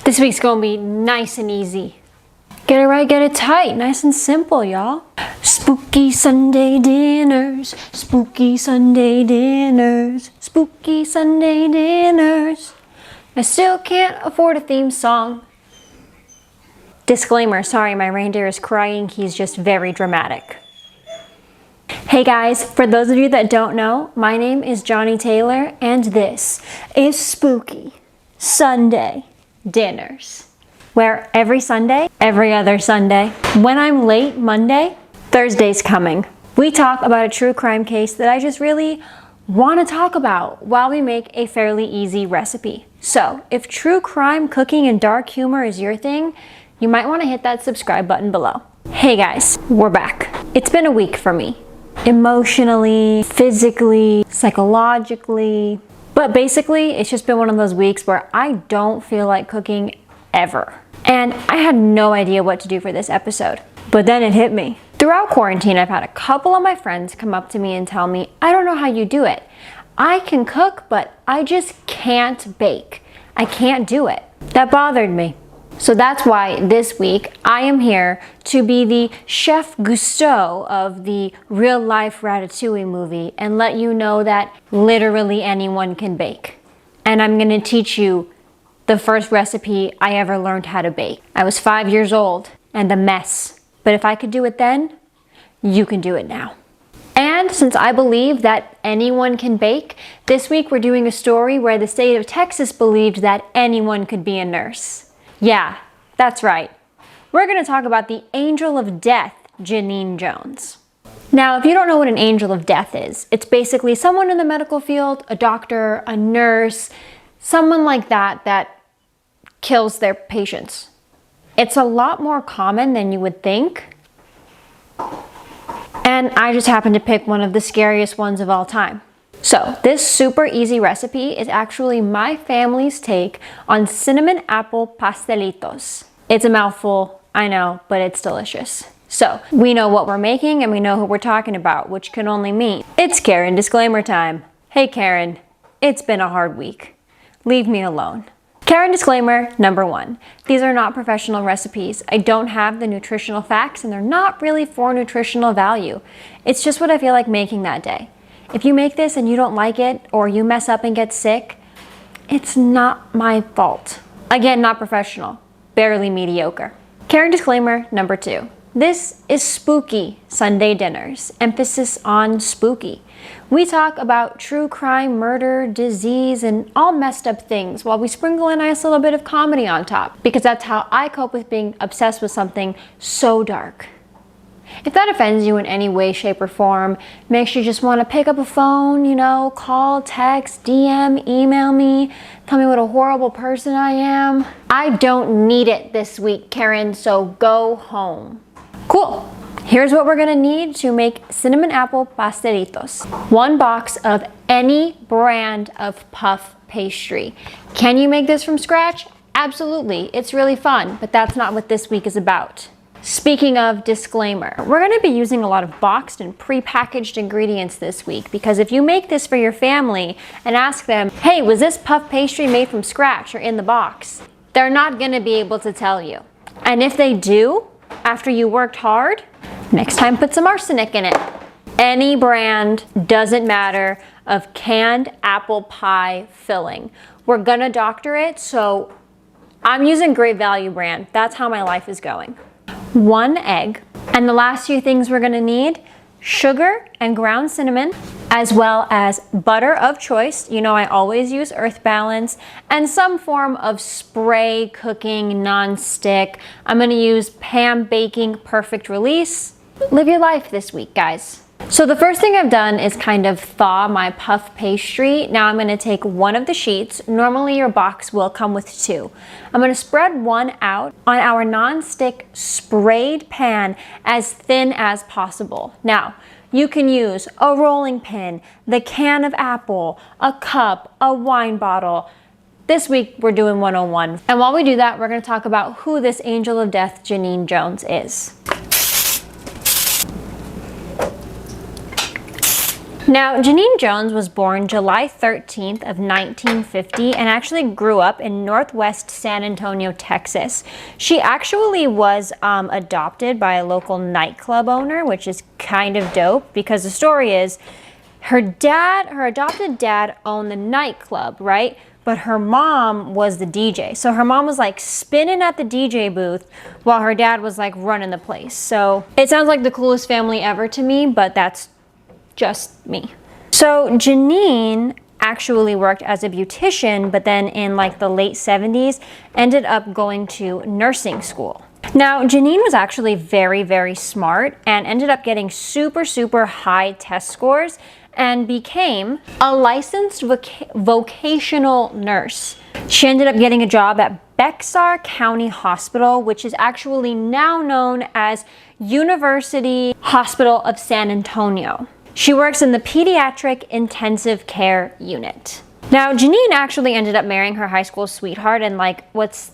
This week's gonna be nice and easy. Get it right, get it tight, nice and simple, y'all. Spooky Sunday dinners, spooky Sunday dinners, spooky Sunday dinners. I still can't afford a theme song. Disclaimer, sorry, my reindeer is crying, he's just very dramatic. Hey guys, for those of you that don't know, my name is Johnny Taylor and this is Spooky Sunday Dinners, where every Sunday, every other Sunday, when I'm late Monday, Thursday's coming, we talk about a true crime case that I just really want to talk about while we make a fairly easy recipe. So if true crime, cooking, and dark humor is your thing, you might want to hit that subscribe button below. Hey guys, we're back. It's been a week for me. Emotionally, physically, psychologically. But basically, it's just been one of those weeks where I don't feel like cooking ever. And I had no idea what to do for this episode. But then it hit me. Throughout quarantine, I've had a couple of my friends come up to me and tell me, I don't know how you do it. I can cook, but I just can't bake. I can't do it. That bothered me. So that's why this week I am here to be the Chef Gusteau of the real life Ratatouille movie and let you know that literally anyone can bake. And I'm gonna teach you the first recipe I ever learned how to bake. I was 5 years old and a mess. But if I could do it then, you can do it now. And since I believe that anyone can bake, this week we're doing a story where the state of Texas believed that anyone could be a nurse. Yeah, that's right. We're going to talk about the angel of death, Genene Jones. Now, if you don't know what an angel of death is, it's basically someone in the medical field, a doctor, a nurse, someone like that that kills their patients. It's a lot more common than you would think. And I just happened to pick one of the scariest ones of all time. So this super easy recipe is actually my family's take on cinnamon apple pastelitos. It's a mouthful, I know, but it's delicious. So we know what we're making and we know who we're talking about, which can only mean it's Karen disclaimer time. Hey Karen, it's been a hard week. Leave me alone. Karen disclaimer number 1. These are not professional recipes. I don't have the nutritional facts and they're not really for nutritional value. It's just what I feel like making that day. If you make this and you don't like it or you mess up and get sick, it's not my fault. Again, not professional, barely mediocre. Karen disclaimer number 2. This is Spooky Sunday Dinners, emphasis on spooky. We talk about true crime, murder, disease, and all messed up things while we sprinkle a nice little bit of comedy on top, because that's how I cope with being obsessed with something so dark. If that offends you in any way, shape, or form, makes you just want to pick up a phone, call, text, DM, email me, tell me what a horrible person I am, I don't need it this week, Karen, so go home. Cool. Here's what we're gonna need to make cinnamon apple pastelitos. 1 box of any brand of puff pastry. Can you make this from scratch? Absolutely, it's really fun, but that's not what this week is about. Speaking of disclaimer, we're going to be using a lot of boxed and pre-packaged ingredients this week because if you make this for your family and ask them, hey, was this puff pastry made from scratch or in the box? They're not going to be able to tell you. And if they do, after you worked hard, next time put some arsenic in it. Any brand, doesn't matter, of canned apple pie filling. We're going to doctor it, so I'm using Great Value brand. That's how my life is going. 1 egg, and the last few things we're gonna need, sugar and ground cinnamon, as well as butter of choice. I always use Earth Balance, and some form of spray cooking non-stick. I'm gonna use Pam Baking Perfect Release. Live your life this week, guys. So the first thing I've done is kind of thaw my puff pastry. Now I'm going to take 1 of the sheets. Normally your box will come with 2. I'm going to spread 1 out on our non-stick sprayed pan as thin as possible. Now you can use a rolling pin, the can of apple, a cup, a wine bottle. This week we're doing 101. And while we do that, we're going to talk about who this angel of death Genene Jones is. Now, Genene Jones was born July 13th of 1950 and actually grew up in Northwest San Antonio, Texas. She actually was adopted by a local nightclub owner, which is kind of dope because the story is her adopted dad owned the nightclub, right? But her mom was the DJ. So her mom was like spinning at the DJ booth while her dad was like running the place. So it sounds like the coolest family ever to me, but that's just me. So Genene actually worked as a beautician, but then in like the late 70s ended up going to nursing school. Now, Genene was actually very, very smart and ended up getting super, super high test scores and became a licensed vocational nurse. She ended up getting a job at Bexar County Hospital, which is actually now known as University Hospital of San Antonio. She works in the pediatric intensive care unit. Now, Genene actually ended up marrying her high school sweetheart in like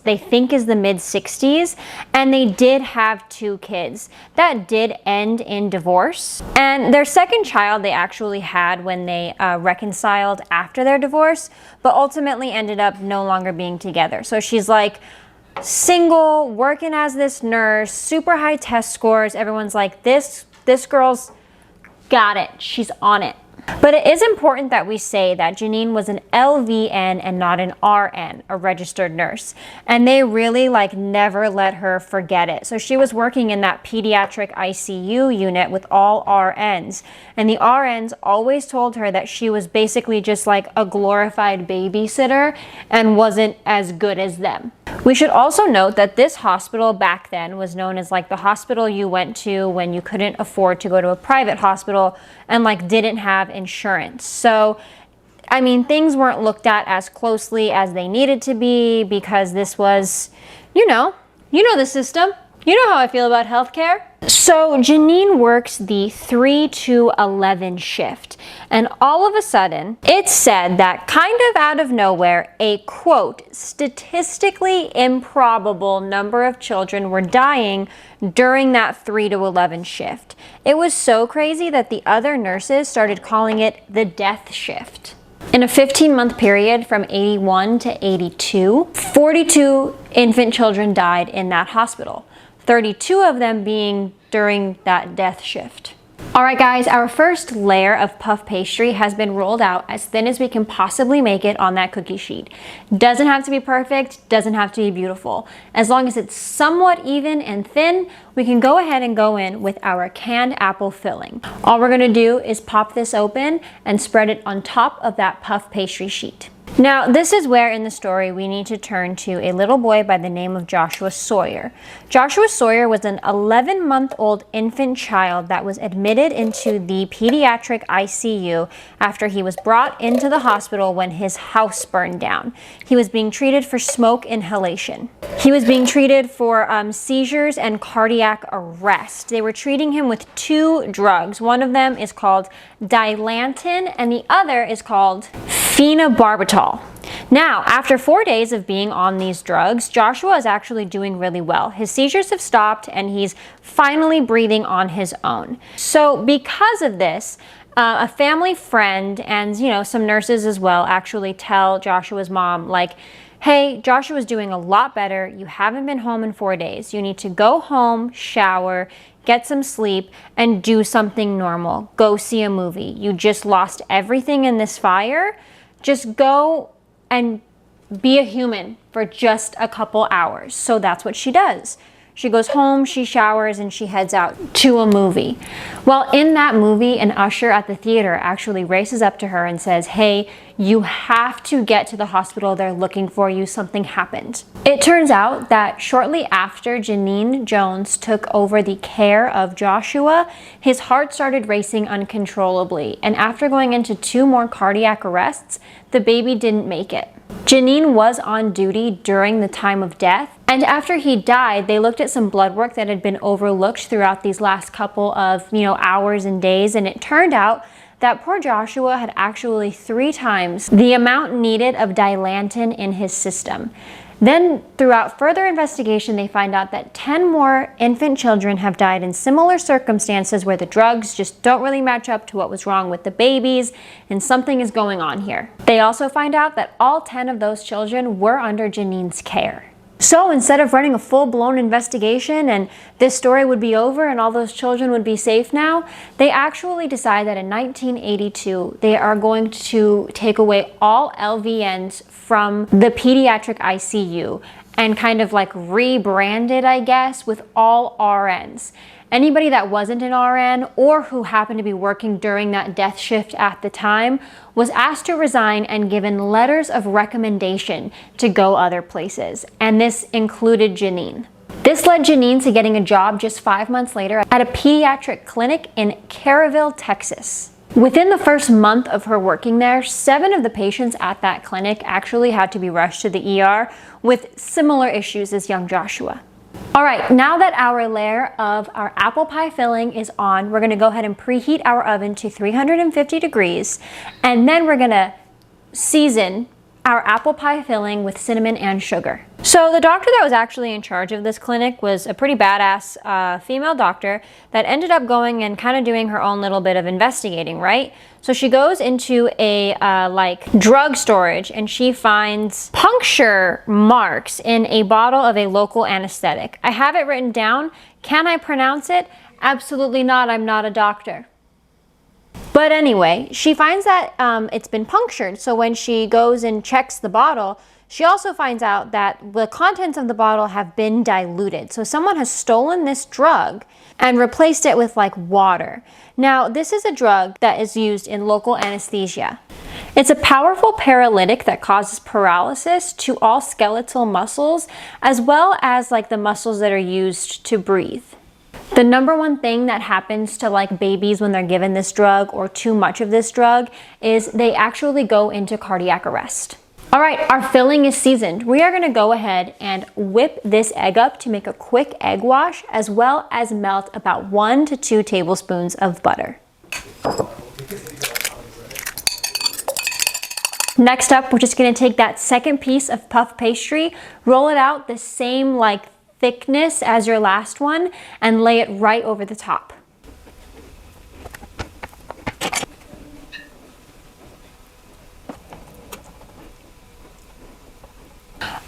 they think is the mid-60s, and they did have 2 kids. That did end in divorce. And their second child they actually had when they reconciled after their divorce, but ultimately ended up no longer being together. So she's like single, working as this nurse, super high test scores. Everyone's like, this girl's got it. She's on it. But it is important that we say that Genene was an LVN and not an RN, a registered nurse. And they really like never let her forget it. So she was working in that pediatric ICU unit with all RNs. And the RNs always told her that she was basically just like a glorified babysitter and wasn't as good as them. We should also note that this hospital back then was known as like the hospital you went to when you couldn't afford to go to a private hospital and like didn't have insurance. So, I mean, things weren't looked at as closely as they needed to be because this was, you know the system. You know how I feel about healthcare. So Genene works the 3 to 11 shift, and all of a sudden, it's said that kind of out of nowhere, a quote, statistically improbable number of children were dying during that 3 to 11 shift. It was so crazy that the other nurses started calling it the death shift. In a 15-month period from 81 to 82, 42 infant children died in that hospital. 32 of them being during that death shift. All right, guys, our first layer of puff pastry has been rolled out as thin as we can possibly make it on that cookie sheet. Doesn't have to be perfect, doesn't have to be beautiful. As long as it's somewhat even and thin, we can go ahead and go in with our canned apple filling. All we're gonna do is pop this open and spread it on top of that puff pastry sheet. Now, this is where in the story we need to turn to a little boy by the name of Joshua Sawyer. Joshua Sawyer was an 11-month-old infant child that was admitted into the pediatric ICU after he was brought into the hospital when his house burned down. He was being treated for smoke inhalation. He was being treated for seizures and cardiac arrest. They were treating him with 2 drugs. One of them is called Dilantin and the other is called phenobarbital. Now, after 4 days of being on these drugs, Joshua is actually doing really well. His seizures have stopped and he's finally breathing on his own. So because of this, a family friend and, some nurses as well actually tell Joshua's mom, like, hey, Joshua's doing a lot better. You haven't been home in 4 days. You need to go home, shower, get some sleep, and do something normal. Go see a movie. You just lost everything in this fire. Just go and be a human for just a couple hours. So that's what she does. She goes home, she showers, and she heads out to a movie. Well, in that movie, an usher at the theater actually races up to her and says, hey, you have to get to the hospital. They're looking for you. Something happened. It turns out that shortly after Genene Jones took over the care of Joshua, his heart started racing uncontrollably. And after going into 2 more cardiac arrests, the baby didn't make it. Genene was on duty during the time of death, and after he died, they looked at some blood work that had been overlooked throughout these last couple of, hours and days, and it turned out that poor Joshua had actually 3 times the amount needed of Dilantin in his system. Then, throughout further investigation, they find out that 10 more infant children have died in similar circumstances where the drugs just don't really match up to what was wrong with the babies, and something is going on here. They also find out that all 10 of those children were under Genene's care. So instead of running a full-blown investigation and this story would be over and all those children would be safe now, they actually decide that in 1982 they are going to take away all LVNs from the pediatric ICU and kind of like rebrand it, I guess, with all RNs. Anybody that wasn't an RN or who happened to be working during that death shift at the time was asked to resign and given letters of recommendation to go other places, and this included Genene. This led Genene to getting a job just 5 months later at a pediatric clinic in Caryville, Texas. Within the first month of her working there, 7 of the patients at that clinic actually had to be rushed to the ER with similar issues as young Joshua. All right, now that our layer of our apple pie filling is on, we're gonna go ahead and preheat our oven to 350 degrees, and then we're gonna season our apple pie filling with cinnamon and sugar. So the doctor that was actually in charge of this clinic was a pretty badass female doctor that ended up going and kind of doing her own little bit of investigating, right? So she goes into a like drug storage and she finds puncture marks in a bottle of a local anesthetic. I have it written down. Can I pronounce it? Absolutely not. I'm not a doctor. But anyway, she finds that it's been punctured. So when she goes and checks the bottle, she also finds out that the contents of the bottle have been diluted. So someone has stolen this drug and replaced it with like water. Now, this is a drug that is used in local anesthesia. It's a powerful paralytic that causes paralysis to all skeletal muscles, as well as like the muscles that are used to breathe. The number one thing that happens to like babies when they're given this drug or too much of this drug is they actually go into cardiac arrest. All right, our filling is seasoned. We are gonna go ahead and whip this egg up to make a quick egg wash, as well as melt about 1 to 2 tablespoons of butter. Next up, we're just gonna take that second piece of puff pastry, roll it out the same like thickness as your last one, and lay it right over the top.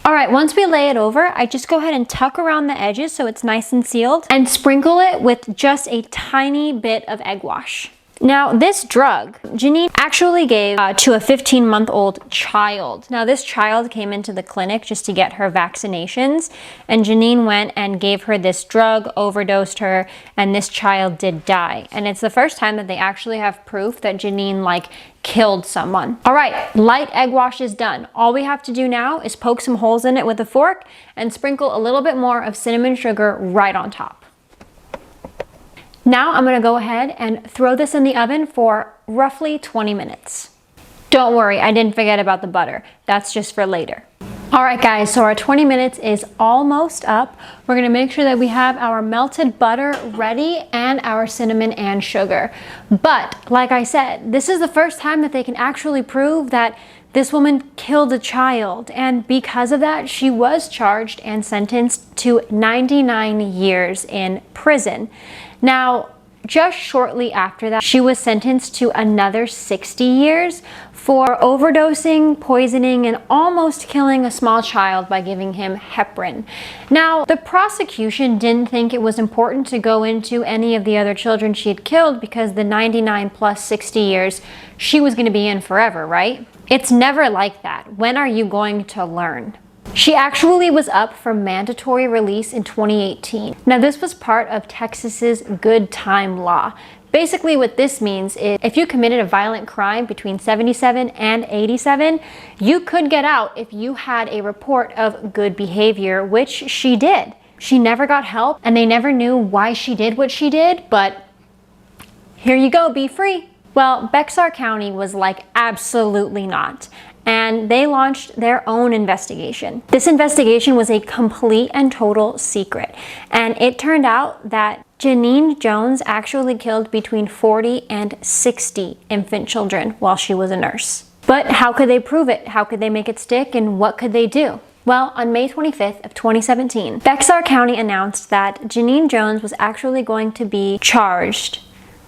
All right, once we lay it over, I just go ahead and tuck around the edges so it's nice and sealed, and sprinkle it with just a tiny bit of egg wash. Now, this drug, Genene actually gave to a 15-month-old child. Now, this child came into the clinic just to get her vaccinations, and Genene went and gave her this drug, overdosed her, and this child did die. And it's the first time that they actually have proof that Genene, like, killed someone. All right, light egg wash is done. All we have to do now is poke some holes in it with a fork and sprinkle a little bit more of cinnamon sugar right on top. Now I'm gonna go ahead and throw this in the oven for roughly 20 minutes. Don't worry, I didn't forget about the butter. That's just for later. All right guys, so our 20 minutes is almost up. We're gonna make sure that we have our melted butter ready and our cinnamon and sugar. But like I said, this is the first time that they can actually prove that this woman killed a child, and because of that, she was charged and sentenced to 99 years in prison. Now, just shortly after that, she was sentenced to another 60 years for overdosing, poisoning, and almost killing a small child by giving him heparin. Now, the prosecution didn't think it was important to go into any of the other children she had killed because the 99 plus 60 years, she was going to be in forever, right? It's never like that. When are you going to learn? She actually was up for mandatory release in 2018. Now, this was part of Texas's good time law. Basically, what this means is if you committed a violent crime between 77 and 87, you could get out if you had a report of good behavior, which she did. She never got help, and they never knew why she did what she did, but here you go, be free. Well, Bexar County was like, absolutely not. And they launched their own investigation. This investigation was a complete and total secret. And it turned out that Genene Jones actually killed between 40 and 60 infant children while she was a nurse. But how could they prove it? How could they make it stick? And what could they do? Well, on May 25th of 2017, Bexar County announced that Genene Jones was actually going to be charged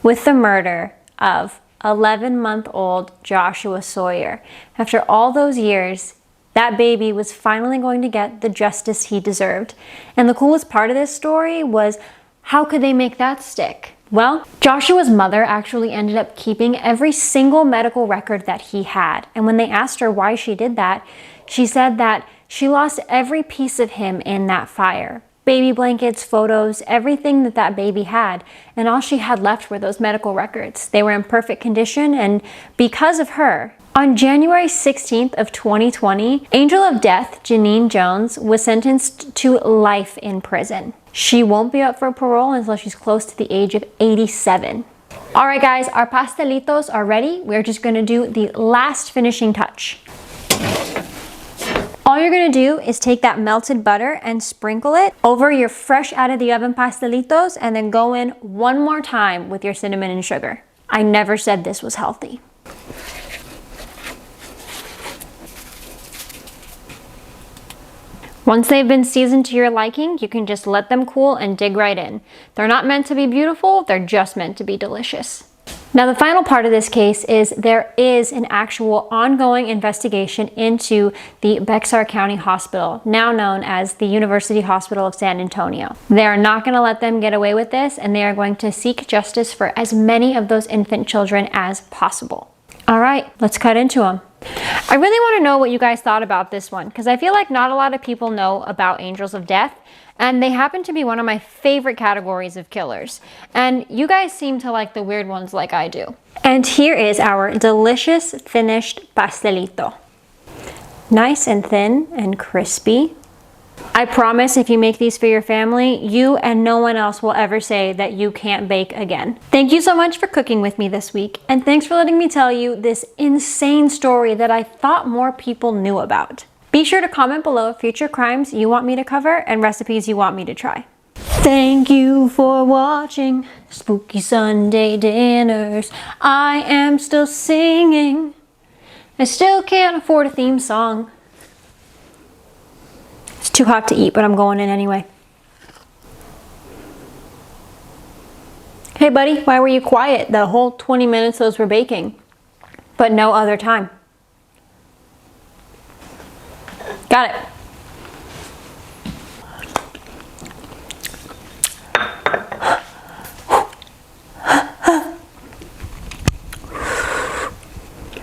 with the murder of 11-month-old Joshua Sawyer. After all those years, that baby was finally going to get the justice he deserved. And the coolest part of this story was, how could they make that stick? Well, Joshua's mother actually ended up keeping every single medical record that he had. And when they asked her why she did that, she said that she lost every piece of him in that fire. Baby blankets, photos, everything that that baby had. And all she had left were those medical records. They were in perfect condition, and because of her, on January 16th of 2020, Angel of Death, Genene Jones, was sentenced to life in prison. She won't be up for parole until she's close to the age of 87. All right, guys, our pastelitos are ready. We're just gonna do the last finishing touch. All you're gonna do is take that melted butter and sprinkle it over your fresh out of the oven pastelitos, and then go in one more time with your cinnamon and sugar. I never said this was healthy. Once they've been seasoned to your liking, you can just let them cool and dig right in. They're not meant to be beautiful, they're just meant to be delicious. Now, the final part of this case is there is an actual ongoing investigation into the Bexar County Hospital, now known as the University Hospital of San Antonio. They are not going to let them get away with this, and they are going to seek justice for as many of those infant children as possible. All right, let's cut into them. I really want to know what you guys thought about this one, because I feel like not a lot of people know about Angels of Death, and they happen to be one of my favorite categories of killers. And you guys seem to like the weird ones like I do. And here is our delicious finished pastelito. Nice and thin and crispy. I promise if you make these for your family, you and no one else will ever say that you can't bake again. Thank you so much for cooking with me this week, and thanks for letting me tell you this insane story that I thought more people knew about. Be sure to comment below future crimes you want me to cover and recipes you want me to try. Thank you for watching Spooky Sunday Dinners. I am still singing. I still can't afford a theme song. It's too hot to eat, but I'm going in anyway. Hey buddy, why were you quiet the whole 20 minutes those were baking, but no other time? Got it.